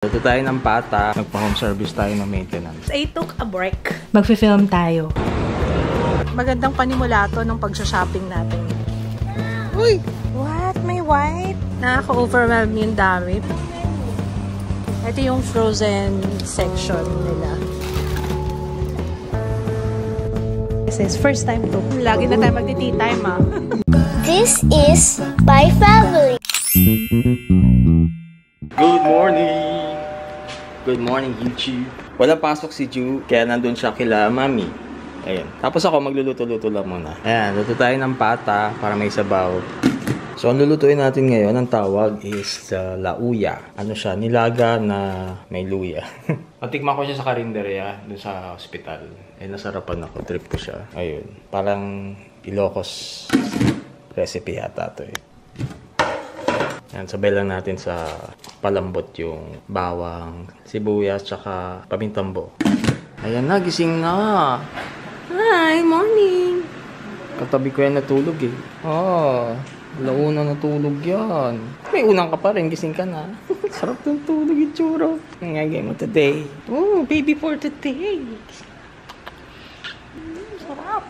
Dito tayo ng pata. Nagpa-home service tayo ng maintenance. I took a break. Magfi-film tayo. Magandang panimula to ng pag-shopping natin. Uy! What? May white? Nakaka-overwhelm yung dami. Ito yung frozen section nila. This is first time to. Lagi na tayo magti-tea time, ah. This is my family. Good morning! Good morning, YouTube. Wala pasok si Ju, kaya nandun siya kila Mami. Ayan. Tapos ako magluluto-luto lang muna. Ayan, luto tayo ng pata para may sabaw. So, ang lulutuin natin ngayon, ang tawag is lauya. Ano siya? Nilaga na may luya. Natikman ko siya sa karinderya, dun sa hospital. Nasarapan ako. Trip ko siya. Ayun. Parang Ilocos recipe yata to eh. Yan, sabay lang natin sa palambot yung bawang, sibuyas, tsaka pamintambo. Ayan na, gising na. Hi, morning. Katabi ko yan natulog eh. Oh, launa natulog yan. May unang ka pa rin, gising ka na. Sarap ng tulog yung churro. Ngagay mo today. Oh, baby for today. Sarap.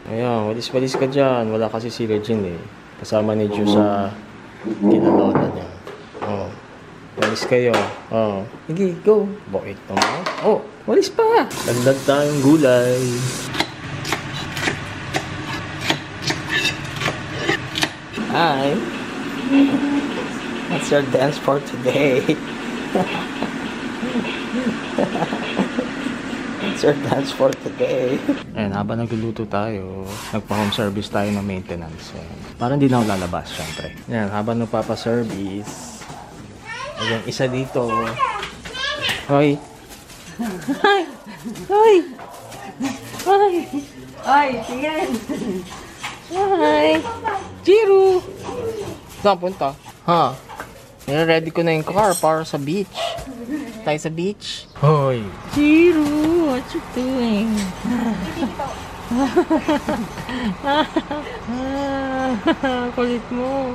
Ayan, walis-walis ka dyan. Wala kasi si Regine eh. Kasama ni Ju sa kinalola niya. Oh. Walis kayo. Oh. Sige, go. Bakit naman? Oh, walis pa. Dagdag tayong gulay. Hi. What's your dance for today? What's your dance for today? Ayan, habang nagluluto tayo, nagpa-home service tayo ng maintenance. Ayan. Parang hindi na ako lalabas, syempre. Ayan, habang nagpapa-service. Ayan, isa dito. Hoy! Hi! Hoy! Hi! Ay, sige. Hi! Jiro! Saan punta? Ha? Ready ko na yung car para sa beach. Tayo sa beach. Hoy! Jiro! What you doing? Kulit mo.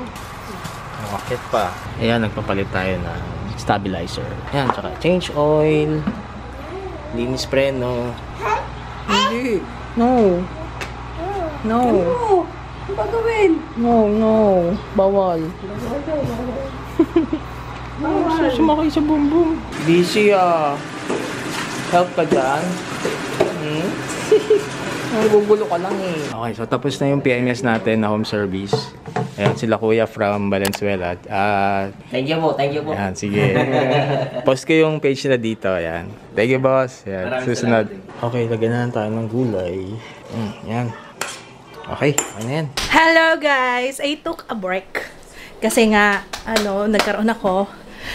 Bakit pa? Ayan, nagpapalit tayo ng stabilizer. Ayan, tsaka change oil. Linis preno. Hindi. No. No. Ano ba gawin? No. Bawal. Sumakay sa bumbum. Busy ah. Help ka dyan? Nagugulo ka lang eh. Okay, so tapos na yung PMS natin na home service. Ayan, sila kuya from Valenzuela. Thank you po. Ayan, sige. Post ko yung page nila dito. Ayan. Thank you, boss. Ayan, susunod. Okay, lagyan na tayo ng gulay. Ayan. Okay, ano yan? Hello guys! I took a break. Kasi nga, nagkaroon ako.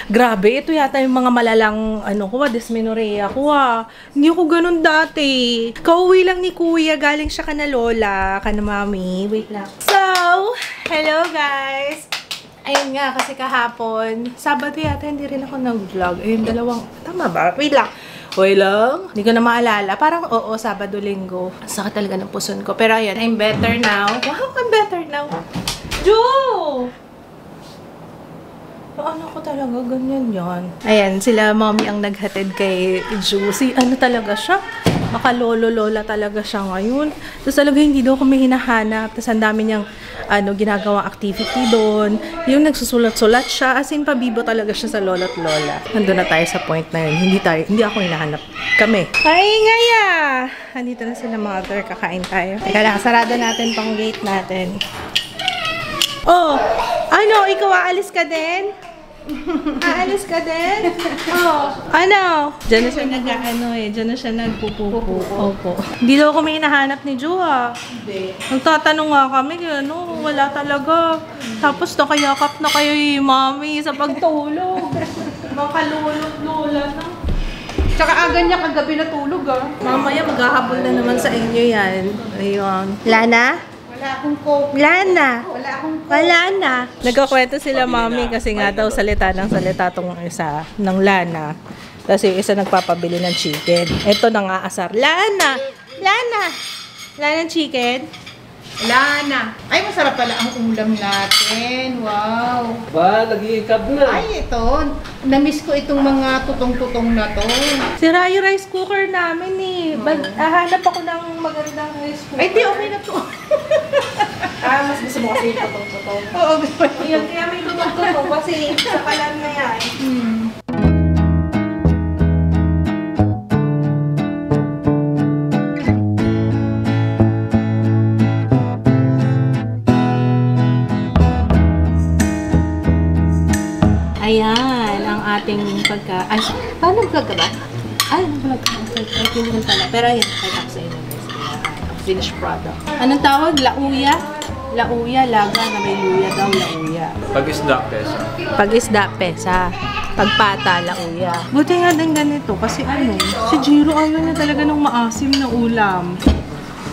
Grabe, ito yata yung mga malalang, dysmenorrhea ko Hindi ako ganun dati. Kauwi lang ni kuya, galing siya kana lola, kana mami. Wait lang. So, hello guys! Ayun nga, kasi kahapon, Sabado yata, hindi rin ako nag-vlog. Ayun, tama ba? Wait lang. Hindi ko na maalala. Parang oo, Sabado, Linggo. Sakit talaga ng puson ko. Pero ayun, I'm better now. Wow, I'm better now. Ju! Ano ko talaga, ganyan yan. Ayan, sila mommy ang naghatid kay Juicy. Talaga siya? Makalolo-lola talaga siya ngayon. Tapos talaga hindi daw kami hinahanap. Tapos ang dami niyang ginagawa activity doon. Yung nagsusulat-sulat siya. As in, pabibo talaga siya sa lolo't lola. Nandun na tayo sa point na yun. Hindi ako hinahanap. Kami. Ay, ngaya! Andito na sila mother. Kakain tayo. Teka lang, sarado natin tong gate natin. Oh! Ikaw aalis ka din? Aalis ka din? Oh. Diyan na siya Diyan na siya nagpupupo. Opo. Hindi daw kami hinahanap ni Ju Hindi. Nagtatanong nga kami, wala talaga. Tapos nakayakap na kayo mami sa pagtulog. Makalulog-lola na. Tsaka aga niya kagabi natulog Mamaya maghahabol na naman sa inyo yan. Ayun. Lana? Wala na. Nagkakwento sila mami kasi nga daw salita tong isa ng Lana. Tapos yung isa nagpapabili ng chicken. Ito nang aasar. Lana ng chicken. Wala na. Ay, masarap pala ang ulam natin. Wow. Ba, nag-i-cab na. Ay, ito. Na-miss ko itong mga tutong-tutong na to. Sira yung rice cooker namin eh. Hanap ako ng magandang rice cooker. Ay, di, okay na to. Mas gusto mo kasi yung tutong-tutong. Oo, gusto ko. Yun, kaya may tutong-tutong kasi sa kalan na yan. Ayan, ang ating pagka... Ay, paano vlog ka ba? Ay, vlog ka. Ay, pinagin pala. Pero ayan, kahit ako sa inyo. Finished product. Anong tawag? Lauya? Lauya, laga na may luya daw, lauya. Pag-isda, pesa. Pag-isda, pesa. Pagpata, lauya. Buti nga din ganito kasi ano, si Jiro ayaw niya talaga ng maasim na ulam.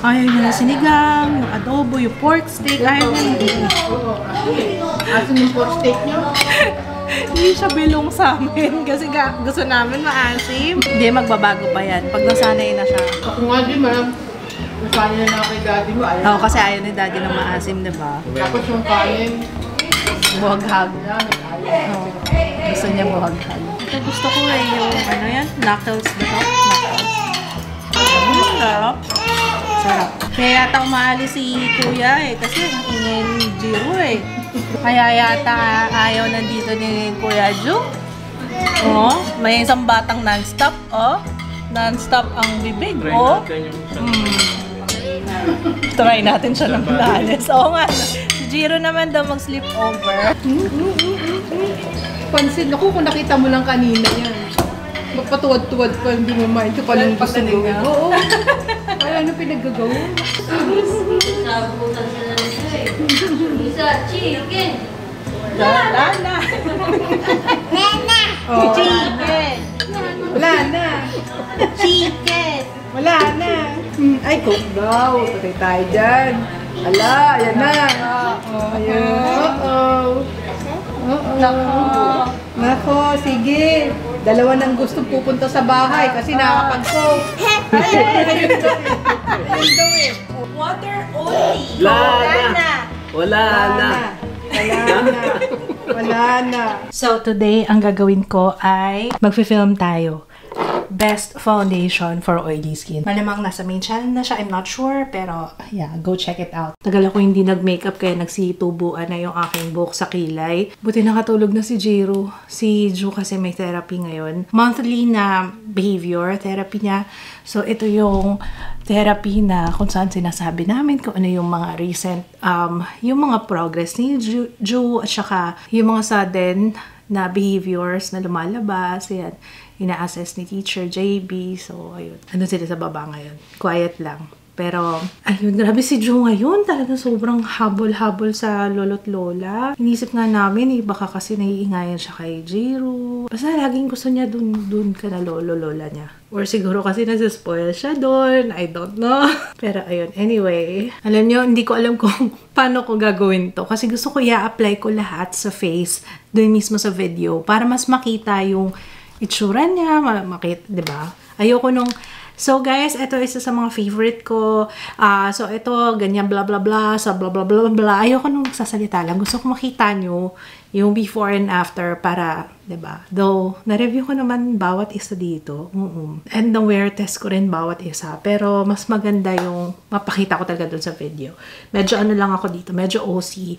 Ayaw niya na sinigang, yung adobo, yung pork steak, ayaw niya. Asin yung pork steak niyo? Hindi siya bilong sa amin kasi gusto namin maasim. Hindi, magbabago pa yan. Pag nasanay na siya. Ako nga din, ma'am. Nasanay na kay daddy mo. Oo, kasi ayaw ni daddy ng maasim, diba? Tapos yung kanin. Buhaghag. Oo. Gusto niya buhaghag. Ito gusto ko eh, yung ano yan? Knuckles ba ito? Knuckles. Sarap. Sarap. Kaya yata umaalis si Kuya eh, kasi ang ingay ni Jiro eh. Kaya yata ayaw nandito ni Kuya Ju. Oh, may isang batang non-stop, oh. Non-stop ang bibig, oh. Try natin siya ng pinalis. Oo nga. Si Jiro naman daw mag-sleep over. Pansin ako kung nakita mo lang kanina yan. Magpatuwad-tuwad pa, hindi mo mind ko palang gusto mo. Oo. Ay, ano pinaggagawa? Sabutan sila nito eh. Isa, chicken. Wala na. Oh, Chicken. wala na. Chicken. Wala na. Ay, coke daw. Patay tayo dyan. Ala, ayan na. Ayan. Nako. Nako, sige. Dalawa nang gusto pupunta sa bahay kasi nakakapag-coke. Ayun daw eh. Water only. Wala na. Wala na. Wala na. So today, ang gagawin ko ay magfi-film tayo. Best foundation for oily skin. Malamang nasa main channel na siya, I'm not sure, pero yeah, go check it out. Tagal ako hindi nag-makeup kaya nagsitubuan na yung aking buhok sa kilay. Buti nakatulog na si Jiro. Si Ju kasi may therapy ngayon. Monthly na behavior therapy niya. So ito yung therapy na kung saan sinasabi namin kung ano yung mga recent, yung mga progress ni Ju at saka yung mga sudden na behaviors na lumalabas. Yan. Ina-assess ni Teacher JB. So, ayun. Ano sila sa baba ngayon? Quiet lang. Pero, ayun, grabe si Ju ngayon. Talagang sobrang habol-habol sa lolo't lola. Inisip nga namin, baka kasi naiingayan siya kay Jiro. Basta laging gusto niya dun ka na lolo-lola niya. Or siguro kasi nasa-spoil siya dun. I don't know. Pero ayun, anyway. Alam niyo, hindi ko alam kung paano ko gagawin to. Kasi gusto ko i-apply ko lahat sa face dun mismo sa video. Para mas makita yung itsura niya, makita, diba? Ayoko nung... So guys, ito isa sa mga favorite ko. So ito, ganyan blah blah blah, sa blah blah blah blah. Ayoko nung magsasalita lang. Gusto ko makita nyo yung before and after para, diba? Though, na-review ko naman bawat isa dito. And na-wear test ko rin bawat isa. Pero mas maganda yung mapakita ko talaga dun sa video. Medyo ano lang ako dito, medyo OC.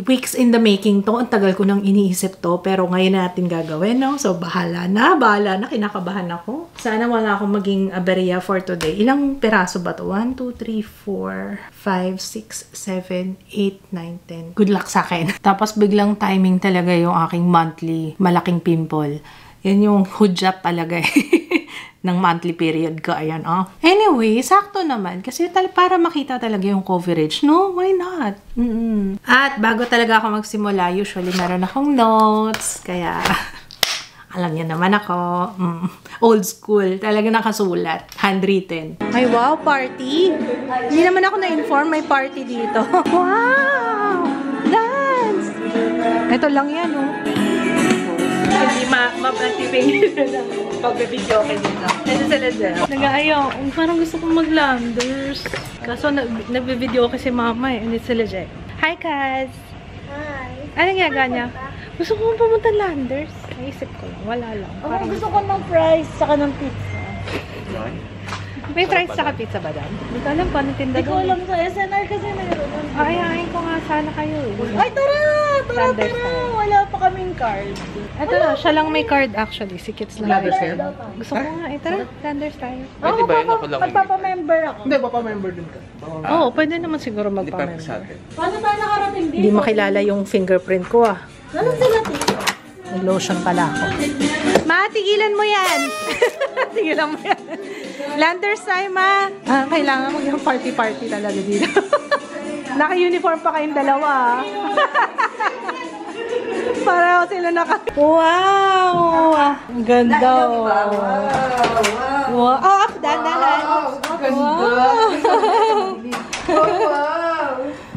Weeks in the making to. Ang tagal ko nang iniisip to. Pero ngayon natin gagawin, no? So, bahala na. Kinakabahan ako. Sana wala akong maging aberya for today. Ilang peraso ba to? 1, 2, 3, 4, 5, 6, 7, 8, 9, 10. Good luck sa akin. Tapos biglang timing talaga yung aking monthly malaking pimple. Yan yung hudyat talaga ng monthly period ko. Ayan, oh. Anyway, sakto naman. Kasi para makita talaga yung coverage. No, why not? At bago talaga ako magsimula, usually meron akong notes. Kaya, alam niyo naman ako. Old school. Talaga nakasulat. Handwritten. Ay, wow, party. Hindi naman ako na-inform may party dito. Wow! Dance! Ito lang yan, oh. Hindi Nagpipingin na ng pag-video kayo dito. Ito sila dyan. Nag-aayaw. Parang gusto kong mag-landers. Kaso nag-video kasi mama eh. Ito sila dyan. Hi, Kaz! Hi. Anong ginagawa niya? Gusto ko pumunta landers. Naisip ko lang. Wala lang. Parang gusto ko ng fries, saka ng pizza. may fries saka pizza ba doon? Hindi ko alam kung anong tinda Hindi ko alam sa SNR kasi mayroon. Ayayin ko nga sana kayo eh. Ay, tara! Landers tayo. Wala pa kaming card. Ito na, siya lang may card actually. Si Kits lang. Landers yan? Gusto ko nga. Tara, landers tayo. Pwede ba yun? Ako lang. Magpapamember ako. Hindi, papamember din ka. Oo, pwede naman siguro Hindi pa sa magpa-member. atin. Paano tayo nakarating dito? Hindi makilala yung fingerprint ko ah. Ano sila dito? Nag-lotion pala ako. Ma, tigilan mo yan! Tigilan mo yan. Landers tayo, ma. Kailangan mo yung party-party talaga dito. Naka-uniform pa kayong dalawa. Para sila naka... Wow! Ang ganda, oh. Wow! Oh, up, dandahan. Wow!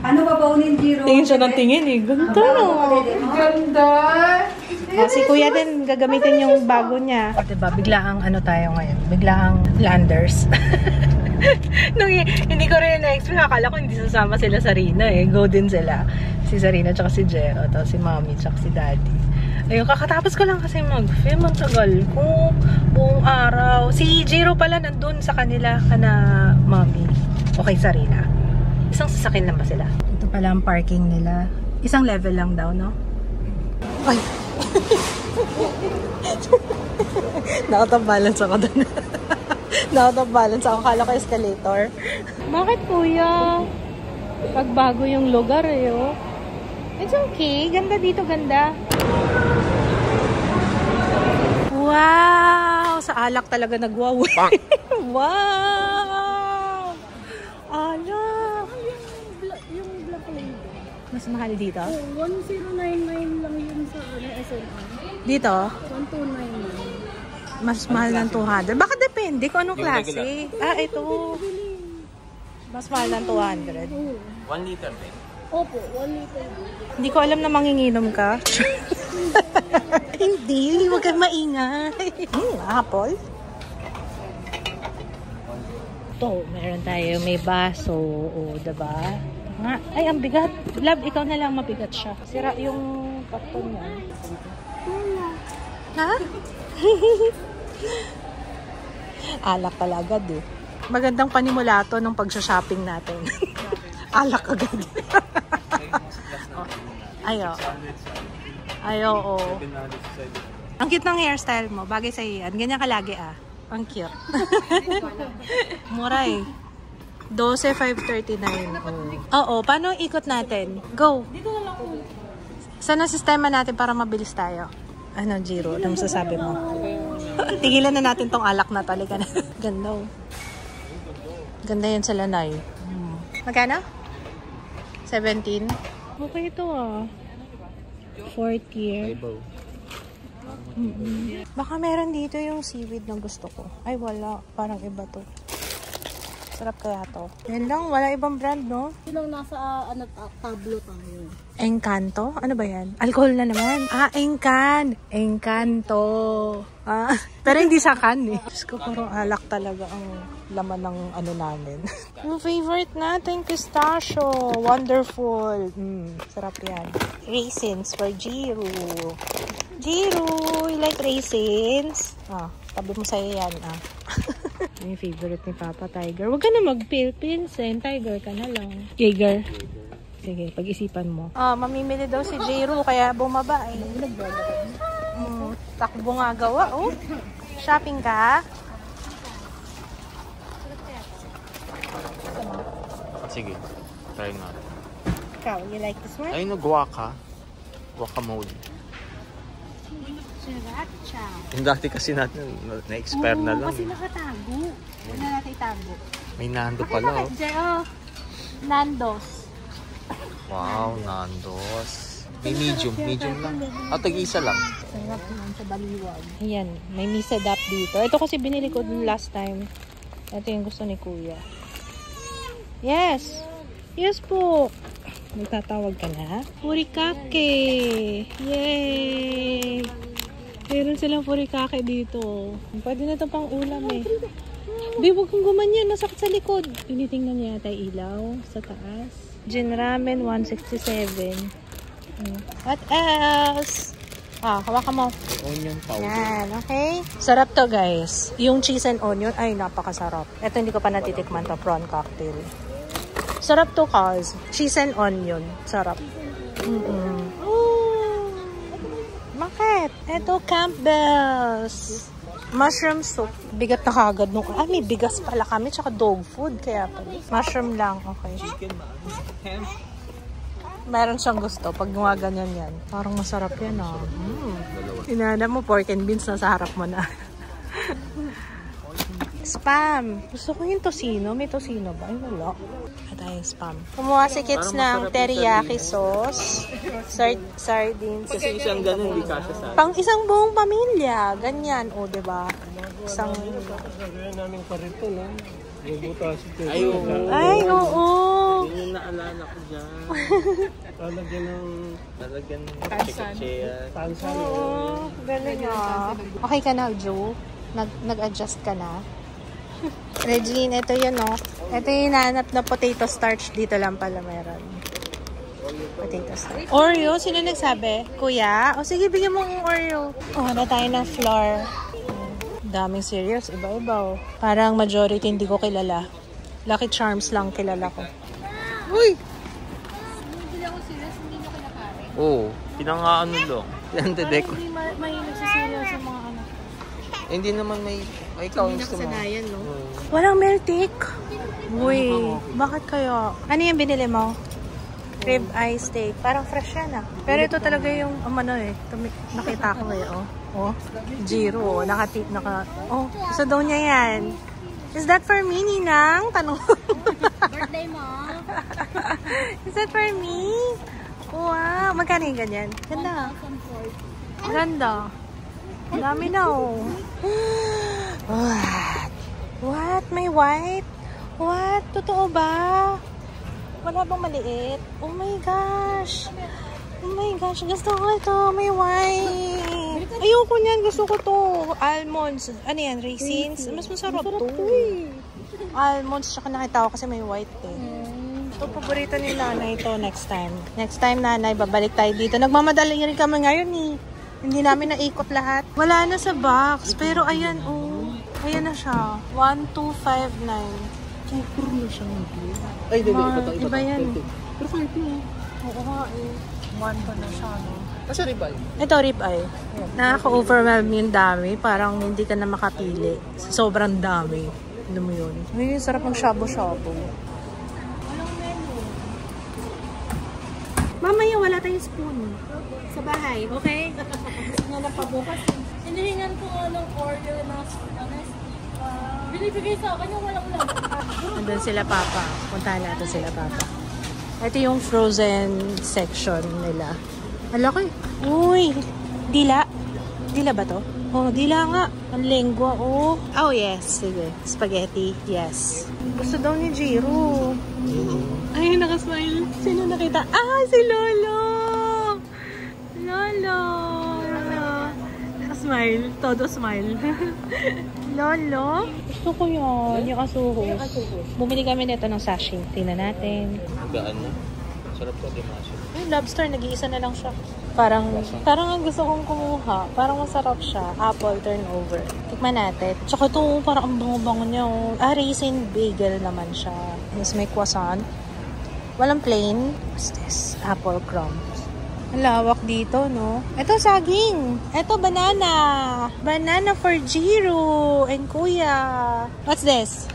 Ano ba baunin, Jiro? Tingin siya ng tingin eh. Ganda, no? Ganda! Si Kuya din gagamitin yung bago niya. Diba, biglaang ano tayo ngayon? Biglaang landers. Nung hindi ko rin na-expect, akala ko hindi sasama sila sa Rina eh. Go din sila. Si Sarina tsaka si Jero, tapos si Mommy tsaka si Daddy. Ayun, kakatapos ko lang kasi mag-film. Ang tagal ko. Buong araw. Si Jero pala nandun sa kanila kana Mommy. Okay, Sarina. Isang sasakyan lang ba sila? Ito pala ang parking nila. Isang level lang daw, no? Ay! Nakata-balance ako doon. Nakata-balance ako. Kala ko escalator. Bakit, kuya? Pagbago yung lugar eh, oh. It's okay. Ganda dito, ganda. Wow! Sa alak talaga nag-wow. Wow! Alak! Yung black label. Mas mahal dito? 1099 lang yun sa SNR. Dito? 1299. Mas mahal ng 200. Baka depende kung anong klase. Ah, ito. Mas mahal ng 200. 1 liter din. Opo, 1 liter. Hindi ko alam na manginginom ka. Hindi, huwag kang maingay. Apple. Ito, meron tayo. May baso. O, diba? Nga. Ay, ang bigat. Love, ikaw na lang mabigat siya. Sira yung karton niya. Ha? Alak talaga eh. Magandang panimula to ng pag-shopping natin. Alak agad. Ayo. Ayo, oh. Ang cute ng hairstyle mo. Bagay sa iyan. Ganyan ka lagi ah. Ang cute. Mura eh. 12,539. Oo, paano ikot natin? Go! Saan ang sistema natin para mabilis tayo? Ano, Jiro? Ano masasabi mo? Tigilan na natin tong alak na talaga na. Ganda oh. Ganda yan sa lanay. Magkano? 17? Okay ito ah. 4th year. Baka meron dito yung seaweed na gusto ko. Ay wala, parang iba to. Sarap kaya to. Yan lang, wala ibang brand, no? Yung nasa tablo tayo. Encanto? Ano ba yan? Alcohol na naman. Ah, Encanto. Ah, pero hindi sa can eh. Diyos ko, parang alak talaga ang laman ng ano namin. Yung favorite natin, pistachio. Wonderful. Sarap yan. Raisins for Jiro. Jiro, you like raisins? Ah, tabi mo sa'yo yan, ah. Yung favorite ni Papa, Tiger. Huwag ka na mag-pilsen. Tiger ka na lang. Jaeger. Sige, pag-isipan mo. Ah, mamimili daw si Jiro, kaya bumaba eh. Takbo nga gawa, oh. Shopping ka? Sige, try natin. Ikaw, you like this one? Ay, guaca. Guacamole. Sriracha. Yung dati kasi natin, na-expire na lang. Kasi nakatago. Huwag na natin itago. May Nando pala, oh. Nandos. Wow, Nandos. May medium lang. Tag-isa lang. Sarap naman sa baliwag. Ayan, may misadap dito. Ito kasi binili ko dun last time. Ito yung gusto ni Kuya. Yes! Yes po! Magtatawag ka na? Furikake! Yay! Meron silang furikake dito. Pwede na ito pang ulam eh. Babe, huwag kang gumanyan. Masakit sa likod. Tinitingnan niya yata ilaw sa taas. Gin ramen, 167. What else? Hawakan mo. Onion powder. Yan, okay? Sarap to, guys. Yung cheese and onion, ay, napakasarap. Ito, hindi ko pa natitikman to, prawn cocktail. Sarap to, cause cheese and onion. Sarap. Bakit? Ito, Campbell's. Mushroom soup. Bigat na kagad nung... may bigas pala kami, tsaka dog food. Kaya pala. Mushroom lang, okay. Chicken, ham. Meron siyang gusto pag gumaganyan yan. Parang masarap yan, Inanap mo, pork and beans na sa harap mo na. Spam. Gusto ko yung tocino. May tocino ba? Ay, wala. Tayong spam. Kumuha si Kits ng teriyaki sauce. Sardines. Kasi isang ganun, hindi kasya sa Pang isang buong pamilya. Ganyan. O, diba? Isang... namin parito, no? Ay, oo. Ay, oo. Yun yung naalala ko dyan. Talagyan ng chikachea. Oo. Galing Okay ka na, Joe? Nag-adjust ka na? Regine, ito yun, Ito yung hinahanap na potato starch. Dito lang pala meron. Potato starch. Oreo? Sino nagsabi? Kuya? O sige, bigyan mo ng Oreo. Handa tayo ng flour. Daming cereals. Iba-iba, Parang majority hindi ko kilala. Lucky Charms lang kilala ko. Uy! Oo. Pinangaano lang. Yan, dedek. Hindi may nagsiserial sa mga anak. Hindi naman may... Ay, ikaw yung gusto mo. no? Walang milk tea. Uy, bakit kaya? Ano yung binili mo? Rib eye steak. Parang fresh yan Pero ito talaga yung, nakita ko Jiro, gusto daw niya yan. Is that for me, Ninang? Tanong. Birthday mo? Is that for me? Wow, magkano yung ganyan? Ganda. Ganda. Dami na What? May white? What? Totoo ba? Wala bang maliit? Oh my gosh. Gusto ko ito. May white. Ayoko niyan. Gusto ko to. Almonds. Ano yan? Raisins? Mas masarap to. Almonds. Tsaka nakita ko kasi may white Ito, paborito ni nanay ito next time. Next time, nanay, babalik tayo dito. Nagmamadali rin kami ngayon Hindi namin naikot lahat. Wala na sa box. Pero ayan, Ayan na siya. 1259. Super na siya. Ay, Iba yan. Pero kahit Oo nga 1 pa na siya, Kasi ribeye. Ito, ribeye. Nakaka-overwhelm yung dami. Parang hindi ka na makapili. Sobrang dami. Alam mo yun. Ay, sarap ng shabu-shabu. Walang menu. Mamaya, wala tayong spoon. Sa bahay, okay? Gusto niya na pabukas. Hinihingan ko ng order na binibigay sa akin yung walang lang. Nandun sila Papa. Puntahan natin sila Papa. Ito yung frozen section nila. Malaki. Uy! Dila. Dila ba to? Dila nga. Ang lengua, Oh, yes. Sige. Spaghetti. Yes. Gusto daw ni Jiro. Ay, nakasmile. Sino nakita? Si Lolo! Lolo! Nakasmile. Todo smile. Lolo? Gusto ko yun. Yung asuhos. Bumili kami nito ng sachet. Tingnan natin. Gaan na. Sarap to, di masyo. Yung lobster, nag-iisa na lang siya. Parang ang gusto kong kumuha. Parang masarap siya. Apple turnover. Tikman natin. Tsaka ito, parang ang bango-bango niya. Raisin bagel naman siya. Tapos may croissant. Walang plain. What's this? Apple crumbs. Ang lawak dito, no? Ito, saging. Ito, banana. Banana for Jiro and Kuya. What's this?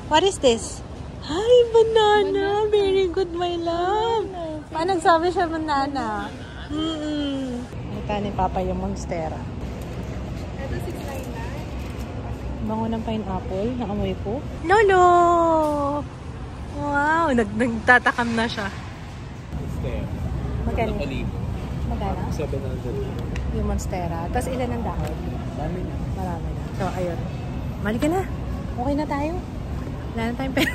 What is this? Hi, banana. Very good, my love. Paano nagsabi siya banana? Ito ni Papa yung Monstera. Ito, 699. Bango ng pineapple. Naamoy ko. Lolo! Wow! Nagtatakam na siya. Magkano? Magkano? 700. Yung Monstera. Tapos ilan ang dahon? Dami na. Marami na. So, ayun. Mali ka na. Okay na tayo. Wala na tayong pera.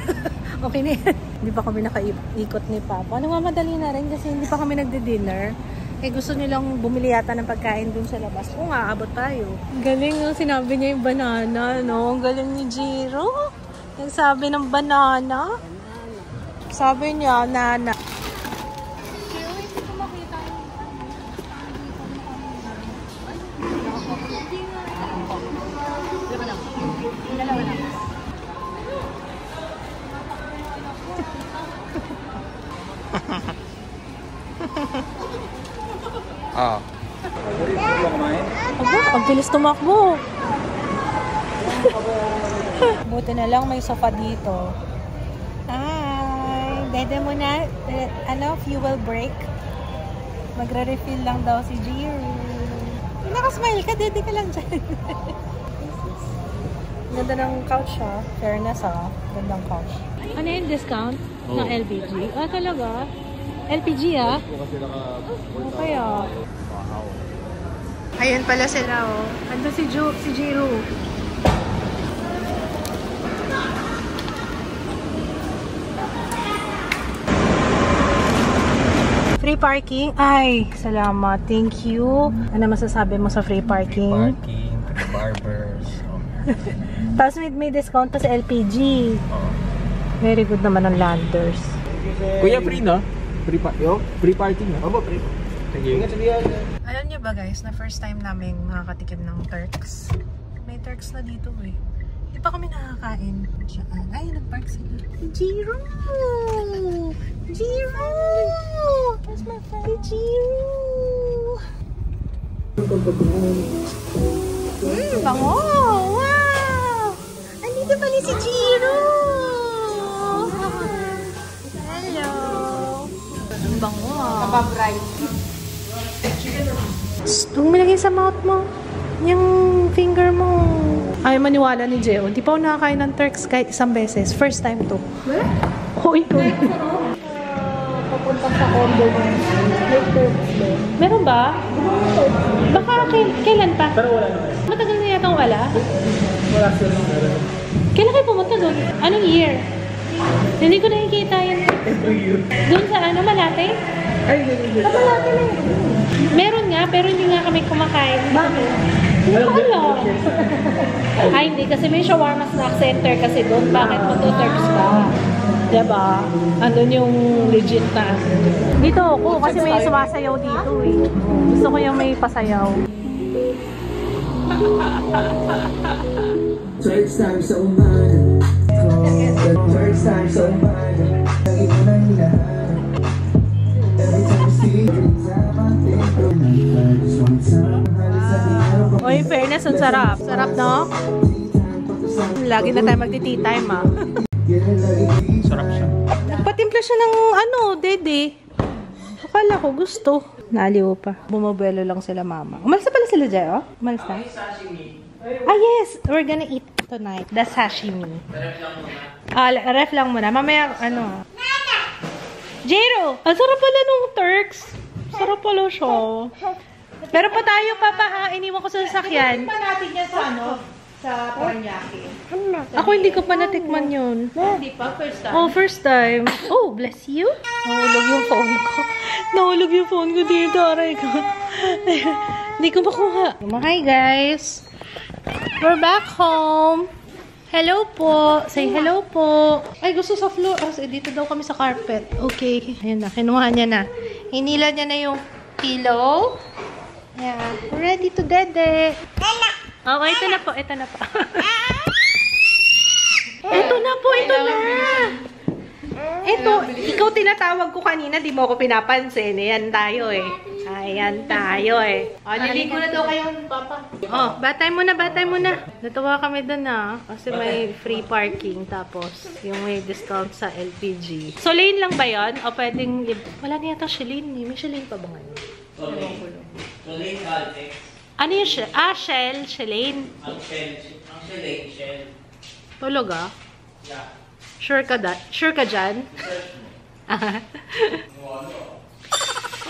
Okay na yan. Hindi pa kami nakaikot ni Papa. Namamadali na rin kasi hindi pa kami nagde-dinner. Eh, gusto nilang bumili yata ng pagkain dun sa labas. Kung aabot tayo. Galing, no? Sinabi niya yung banana, no? Ang galing ni Jiro. Nagsabi ng banana. Sabi niya, nana. Ah. Ang bilis tumakbo. Buti na lang may sofa dito. Hi! Dede mo na, fuel break. Magre-refill lang daw si Jiro. Nakasmile ka, dede ka lang dyan. Ganda ng couch ha. Fairness ha. Gandang couch. Ano yung discount ng LPG? Ah, talaga? LPG ah? Okay ah. Ayan pala sila oh. Ando si Jiro. Free parking? Ay, salamat. Thank you. Ano masasabi mo sa free parking? Parking, barbers. Tapos may discount pa sa LPG. Very good naman ang Landers. Kuya, free no? Free parking no? Opo, pre. Thank you. Alam niyo ba guys, na first time namin makakatikim ng Turks. May Turks na dito eh. Di pa kami nakakain. Ay, nag-park sila. Jiro! Jiro! That's my friend Jiro! Bango! Wow! Andito pala si Jiro! Hello! Ang bango ah. Naka-bright. Huwag mo lagay sa mouth mo. Yung finger mo. Ay, maniwala ni Jeo. Hindi pa ako nakakain ng Turks kahit isang beses. First time to. Oo, ito. Papunta sa condo mo. May Turks doon. Meron ba? Baka kailan pa? Pero wala naman. Matagal na yata wala? Wala sila. Kailan kayo pumunta doon? Anong year? Hindi ko nakikita yun. Doon sa Malate? Ay, hindi. Sa Malate na yun. Meron nga, pero hindi nga kami kumakain. Bakit? Hindi ko alam. Ay, hindi. Kasi may shawarma snack center kasi doon. Bakit mag-Turks ka? Diba? Andun yung legit na. Dito ako kasi may sumasayaw dito eh. Gusto ko yung may pasayaw. First time sa umaga, first time sa umaga, ang ito na hinahanap. Every time you see you, Oy, fairness, ang sarap. Sarap, no? Lagi na tayo magti-tea time, ah. Sarap siya. Nagpatimpla siya ng dede. Akala ko gusto. Naaliw pa. Bumabelo lang sila mama. Umalis na pala sila dyan, oh? Umalis na? Ah, yes! We're gonna eat tonight. The sashimi. Ref lang muna. Mamaya, Jero! Ang sarap pala nung Turks. Sarap pala siya. Pero pa tayo, papa, ha? Iniwan ko sa sasakyan. Pa natin yan sa sa Paranaque. Ako hindi ko pa natikman yun. Hindi pa, first time. Oh, first time. Oh, bless you. Nahulog yung phone ko. Nahulog yung phone ko dito. Aray ko. Hindi ko makuha. Hi, guys. We're back home. Hello po. Say hello po. Ay, gusto sa floor. Dito daw kami sa carpet. Okay. Ayun na. Kinuha niya na. Hinila niya na yung pillow. Yeah. Ready to dede. Oh, ito na po. Ito na po. Ito na po. Ito na. Ito. Ikaw tinatawag ko kanina. Di mo ako pinapansin. Ayan tayo eh. Ayan tayo eh. O, niligo na daw kayong papa. Oh, batay mo na. Natuwa kami doon na. Kasi may free parking. Tapos, yung may discount sa LPG. So, lane lang ba yun? O pwedeng... Wala na yata Shalane eh. May Shalane pa ba ngayon? Shalane Caltex. Ano yung Shell? Ah, Shell. Shalane. Ang Shalane, Shell. Tulog ah? Yeah. Sure ka dyan?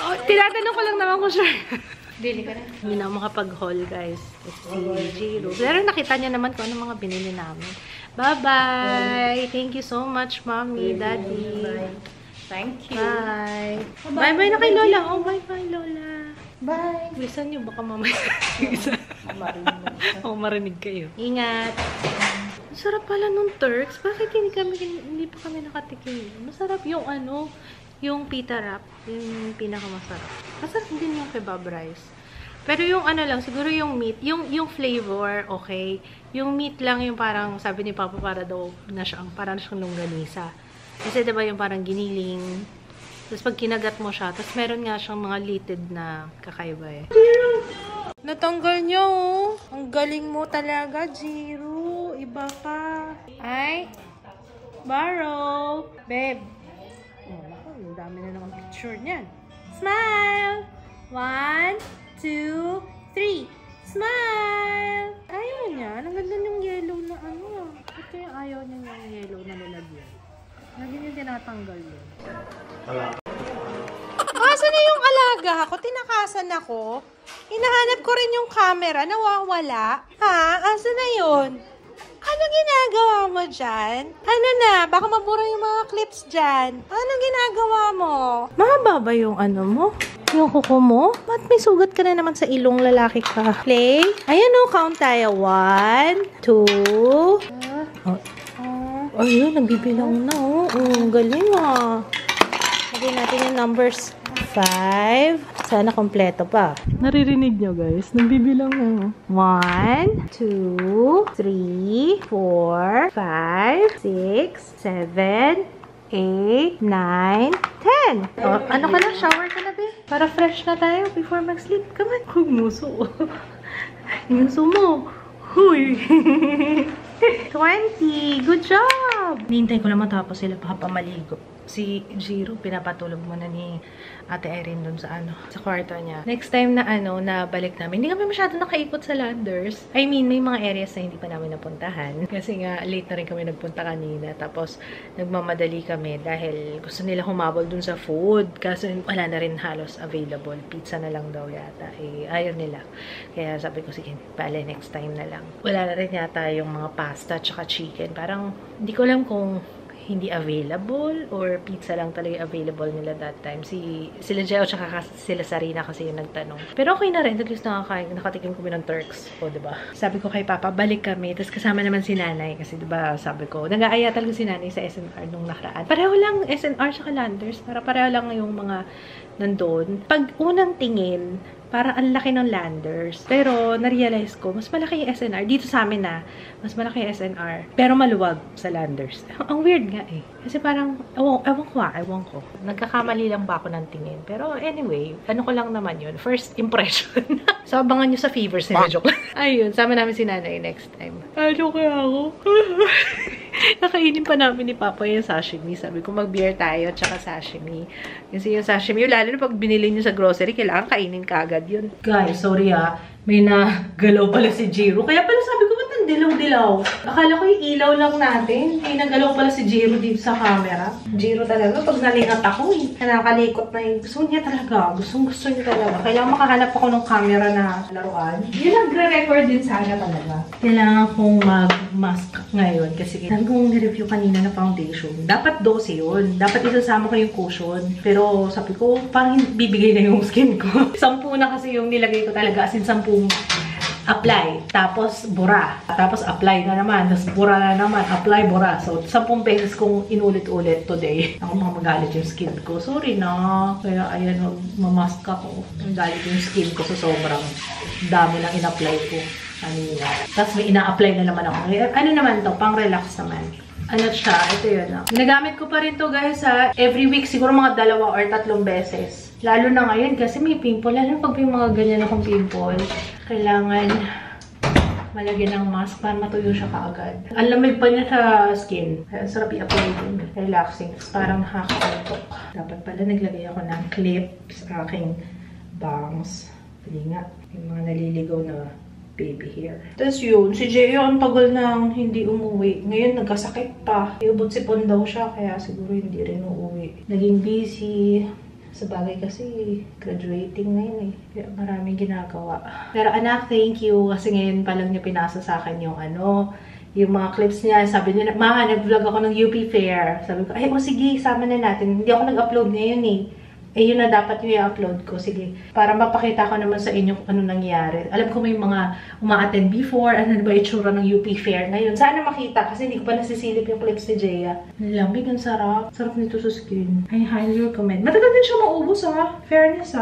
Oh, tinatanong ko lang naman kung sure. Dili ka na. Hindi na ako makapag-haul, guys. Si Jiro. Pero nakita niya naman kung ano mga binili namin. Bye-bye! Thank you so much, Mommy, Daddy. Thank you. Bye! Bye-bye na kay Lola. Oh, bye-bye, Lola. Bye! Bilisan nyo, baka mamaya. Marinig kayo. Ingat! Masarap pala nung Turks. Bakit hindi pa kami nakatikim? Masarap yung yung pita wrap. Yung pinakamasarap. Masarap din yung kebab rice. Pero yung lang, siguro yung meat, yung flavor, okay. Yung meat lang yung parang, sabi ni Papa, para daw na parang siyang longganisa. Kasi diba yung parang giniling. Tapos pag kinagat mo siya, tapos meron nga siyang mga litid na kakaiba eh. Natanggal niyo, oh. Ang galing mo talaga, Jiro. Iba ka. Ay, Barrow. Babe. Oh, naku, ang dami na naman picture niyan. Smile! 1, 2, 3. Smile! Ayaw niya. Ang ganda yung yellow na Ito yung ayaw niya yung yellow na nilagyan. Lagi niya tinatanggal yun. Asan na yung alaga ako? Tinakasan ako. Hinahanap ko rin yung camera. Nawawala. Ha? Asan na yun? Ano ginagawa mo dyan? Ano na? Baka mabura yung mga clips dyan. Ano ginagawa mo? Mahaba ba yung mo? Yung kuko mo? Ba't may sugat ka na naman sa ilong, lalaki ka? Play? Ayan o, count tayo. 1, 2. Ayun, nagbibilang na oh. Galing ah. Lagyan natin yung numbers. 5. Sana kompleto pa. Naririnig nyo guys. Nagbibilang na. 1, 2, 3, 4, 5, 6, 7, 8, 9, 10. Oh, ano ka na? Shower ka na, be? Para fresh na tayo before mag-sleep. Come on. Huwag muso. Muso mo. Huy. 20. Good job. Nihintay ko lang matapos sila papamaligo. Si Jiro, pinapatulog muna ni Ate Irene dun sa sa kwarto niya. Next time na na balik namin, hindi kami masyado nakaikot sa Landers. I mean, may mga areas na hindi pa namin napuntahan. Kasi nga, late na rin kami nagpunta kanina. Tapos, nagmamadali kami dahil gusto nila humabol dun sa food. Kasi wala na rin halos available. Pizza na lang daw yata. Ayaw nila. Kaya sabi ko, sige, bale, next time na lang. Wala na rin yata yung mga pasta tsaka chicken. Parang, hindi ko alam kung hindi available or pizza lang talaga available nila that time. Sila Jeo tsaka sila Sarina kasi yung nagtanong. Pero okay na rin. At least nakatikim kami ng Turks. O, diba? Sabi ko kay Papa, balik kami. Tapos kasama naman si Nanay. Kasi diba, sabi ko, nag-aaya talaga si Nanay sa SNR nung nakaraan. Pareho lang SNR tsaka Landers. Pareho lang yung mga nandun. Pag unang tingin, parang ang laki ng Landers. Pero, na-realize ko, mas malaki yung SNR. Dito sa amin mas malaki yung SNR. Pero maluwag sa Landers. Ang weird nga eh. Kasi parang, ewan ko. Nagkakamali lang ba ako ng tingin. Pero anyway, ano ko lang naman yun. First impression. So, abangan nyo sa Fever Sila. Joke lang. Ayun, sama namin si Nanay next time. Ano kaya ako? Nakainin pa namin ni Papa yung sashimi. Sabi ko, mag-beer tayo, tsaka sashimi. Kasi yung sashimi, lalo na pag binili nyo sa grocery, kailangan kainin ka agad yun. Guys, sorry may nagalaw pala si Jiro. Kaya pala sabi ko, ba't ang dilaw-dilaw? Akala ko yung ilaw lang natin. May nagalaw pala si Jiro dito sa camera. Jiro talaga, pag nalingat ako nakalikot na yung gusto niya talaga. Gusto niya talaga. Kailangan makahanap ako ng camera na laruan. Yun nagre-record din sana talaga. Kailangan kong mag-mask ngayon kasi sabi kong nireview kanina na foundation. Dapat 12 yun. Dapat isasama ko yung cushion. Pero sabi ko, parang bibigay na yung skin ko. 10 na kasi yung nilagay ko talaga. As in 10 apply. Tapos bura. Tapos apply na naman. Tapos bura na naman. Apply, bura. So, 10 beses kong inulit-ulit today. Ako magalit yung skin ko. Sorry na. Kaya ayan, mamask ako. Magalit yung skin ko sa sobrang dami lang in-apply ko kanina. Tapos may ina-apply na naman ako. Ano naman to? Pang-relax naman. Ano siya? Ito yun. Ginagamit ko pa rin to guys every week. Siguro mga 2 or 3 beses. Lalo na ngayon kasi may pimple. Lalo pag may mga ganyan akong pimple, kailangan malagyan ng mask para matuyo siya kaagad. Ang lamig pa niya sa skin. Kaya sarap i-apply din. Relaxing. Parang nakaka-antok. Dapat pala naglagay ako ng clip sa aking bangs. Hindi nga. Yung mga naliligaw na baby hair. Tapos yun, si Jeo ang tagal nang hindi umuwi. Ngayon nagkasakit pa. Iubot-sipon daw siya kaya siguro hindi rin uuwi. Naging busy. Sa bagay kasi graduating na yun eh. Kaya maraming ginagawa. Pero anak, thank you. Kasi ngayon pa lang niya pinasa sa akin yung yung mga clips niya. Sabi niya, Ma, nag-vlog ako ng UP Fair. Sabi ko, ay, sige, sama na natin. Hindi ako nag-upload ngayon eh. Eh, yun na dapat yung i-upload ko. Sige, para mapakita ko naman sa inyo kung ano nangyari. Alam ko may mga uma-attend before, ano ba itsura ng UP Fair ngayon. Sana makita kasi hindi ko pa nasisilip yung clips ni Jaya. Lamig, ang sarap. Sarap nito sa skin. I highly recommend. Matagal din siya maubos Fairness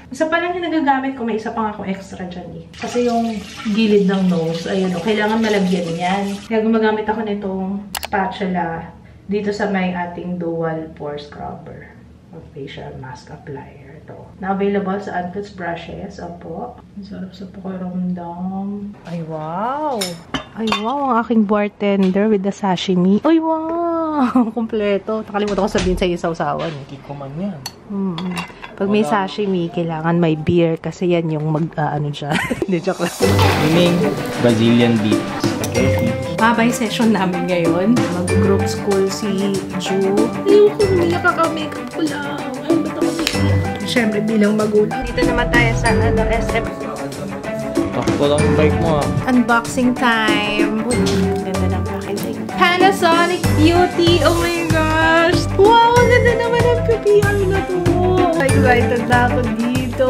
Isa pa lang yung nagagamit ko. May isa pa nga ako extra dyan eh. Kasi yung gilid ng nose, ayun kailangan malagyan yan. Kaya gumagamit ako nitong spatula dito sa may ating dual pore scrubber. Facial mask applier. Ito. Na-available sa Ancuts brushes. Opo. Ang sarap sa pakiramdam. Ay, wow! Ay, wow! Ang aking bartender with the sashimi. Ay, wow! Kompleto. Nakalimutan ko sabihin sa isaw-sawan. Hindi ko man yan. Pag may sashimi, kailangan may beer kasi yan yung ano dyan. Hindi, joke lang. Meaning, Brazilian beef spaghetti. Babay session namin ngayon. Mag-group school si Ju. Ayoko, hindi nakaka-makeup ko lang. Ay, ba't ako makeup? Siyempre, bilang magulang. Dito naman tayo sa SM. Takto lang yung bike mo Unboxing time. Ganda ng packaging. Panasonic Beauty. Oh my gosh. Wow, ganda naman ang PPR na to. Excited na ako dito.